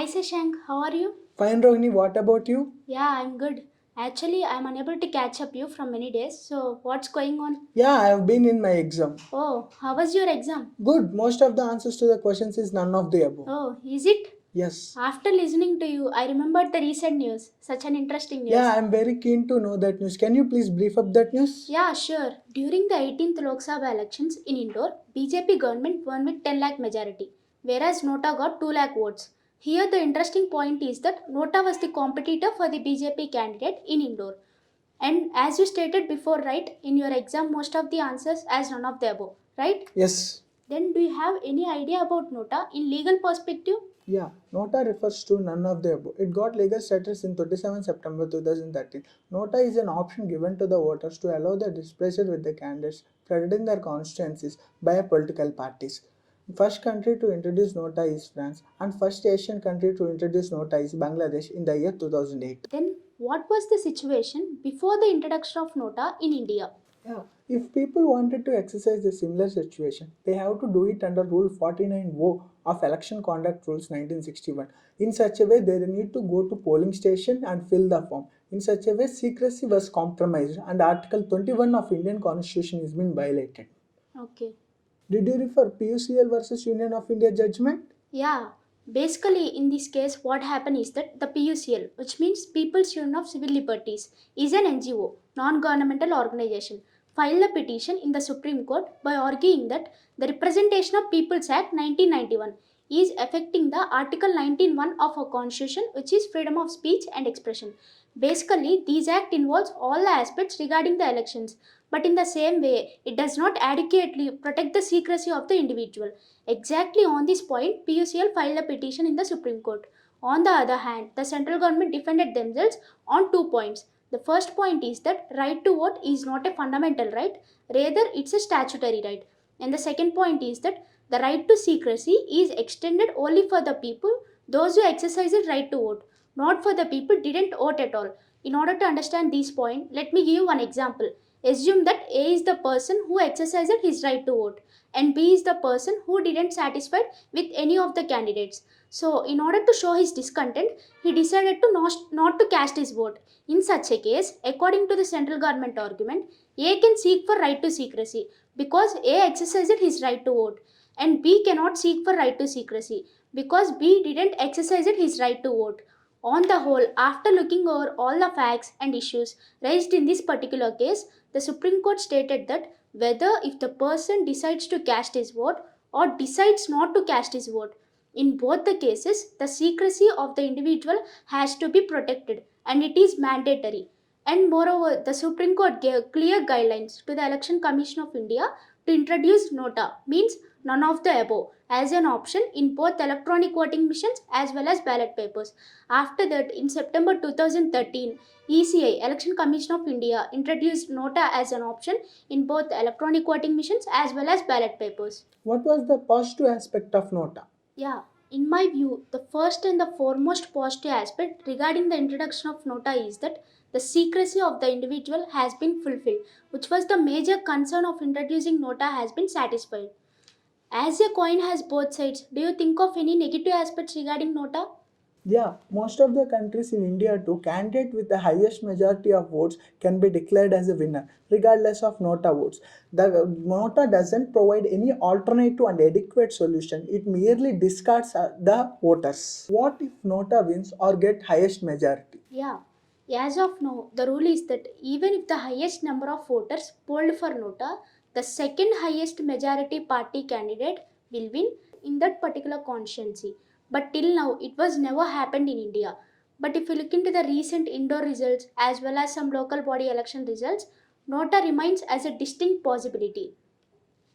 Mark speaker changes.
Speaker 1: Hi Sashank, how are you?
Speaker 2: Fine, Rohini, what about you?
Speaker 1: Yeah, I'm good. Actually, I'm unable to catch up you from many days. So, what's going on?
Speaker 2: Yeah, I have been in my exam.
Speaker 1: Oh, how was your exam?
Speaker 2: Good, most of the answers to the questions is none of the above.
Speaker 1: Oh, is it?
Speaker 2: Yes.
Speaker 1: After listening to you, I remembered the recent news. Such an interesting news.
Speaker 2: Yeah, I'm very keen to know that news. Can you please brief up that news?
Speaker 1: Yeah, sure. During the 18th Lok Sabha elections in Indore, BJP government won with 10 lakh majority, whereas Nota got 2 lakh votes. Here, the interesting point is that Nota was the competitor for the BJP candidate in Indore. And as you stated before, right, in your exam, most of the answers as none of the above, right?
Speaker 2: Yes.
Speaker 1: Then do you have any idea about Nota in legal perspective?
Speaker 2: Yeah, Nota refers to none of the above. It got legal status in 27 September 2013. Nota is an option given to the voters to allow the displeasure with the candidates flooding their constituencies by political parties. First country to introduce Nota is France, and first Asian country to introduce Nota is Bangladesh in the year 2008.
Speaker 1: Then what was the situation before the introduction of Nota in India?
Speaker 2: Yeah, if people wanted to exercise a similar situation, they have to do it under Rule 49O of Election Conduct Rules 1961. In such a way, they need to go to polling station and fill the form. In such a way, secrecy was compromised and Article 21 of Indian Constitution has been violated.
Speaker 1: Okay.
Speaker 2: Did you refer PUCL versus Union of India judgment?
Speaker 1: Yeah, basically in this case what happened is that the PUCL, which means People's Union of Civil Liberties, is an NGO, non-governmental organization, filed a petition in the Supreme Court by arguing that the Representation of Peoples Act 1991 is affecting the Article 19(1) of our Constitution, which is freedom of speech and expression. Basically, this act involves all the aspects regarding the elections, but in the same way, it does not adequately protect the secrecy of the individual. Exactly on this point, PUCL filed a petition in the Supreme Court. On the other hand, the central government defended themselves on 2 points. The first point is that right to vote is not a fundamental right, rather it's a statutory right. And the second point is that the right to secrecy is extended only for the people, those who exercise the right to vote, not for the people didn't vote at all. In order to understand this point, let me give you one example. Assume that A is the person who exercised his right to vote and B is the person who didn't satisfied with any of the candidates. So, in order to show his discontent, he decided to not to cast his vote. In such a case, according to the central government argument, A can seek for right to secrecy because A exercised his right to vote, and B cannot seek for right to secrecy because B didn't exercise his right to vote. On the whole, after looking over all the facts and issues raised in this particular case, the Supreme Court stated that whether if the person decides to cast his vote or decides not to cast his vote, in both the cases, the secrecy of the individual has to be protected and it is mandatory. And moreover, the Supreme Court gave clear guidelines to the Election Commission of India to introduce NOTA, means none of the above, as an option in both electronic voting machines as well as ballot papers. After that, in September 2013, ECI, Election Commission of India, introduced NOTA as an option in both electronic voting machines as well as ballot papers.
Speaker 2: What was the positive aspect of Nota?
Speaker 1: Yeah, in my view, the first and the foremost positive aspect regarding the introduction of NOTA is that the secrecy of the individual has been fulfilled, which was the major concern of introducing NOTA has been satisfied. As a coin has both sides, do you think of any negative aspects regarding NOTA?
Speaker 2: Yeah, most of the countries in India too, candidate with the highest majority of votes can be declared as a winner, regardless of nota votes. The nota doesn't provide any alternative and adequate solution. It merely discards the voters. What if nota wins or get highest majority?
Speaker 1: Yeah, as of now, the rule is that even if the highest number of voters polled for Nota, the second highest majority party candidate will win in that particular constituency. But till now, it was never happened in India. But if you look into the recent indoor results as well as some local body election results, Nota remains as a distinct possibility.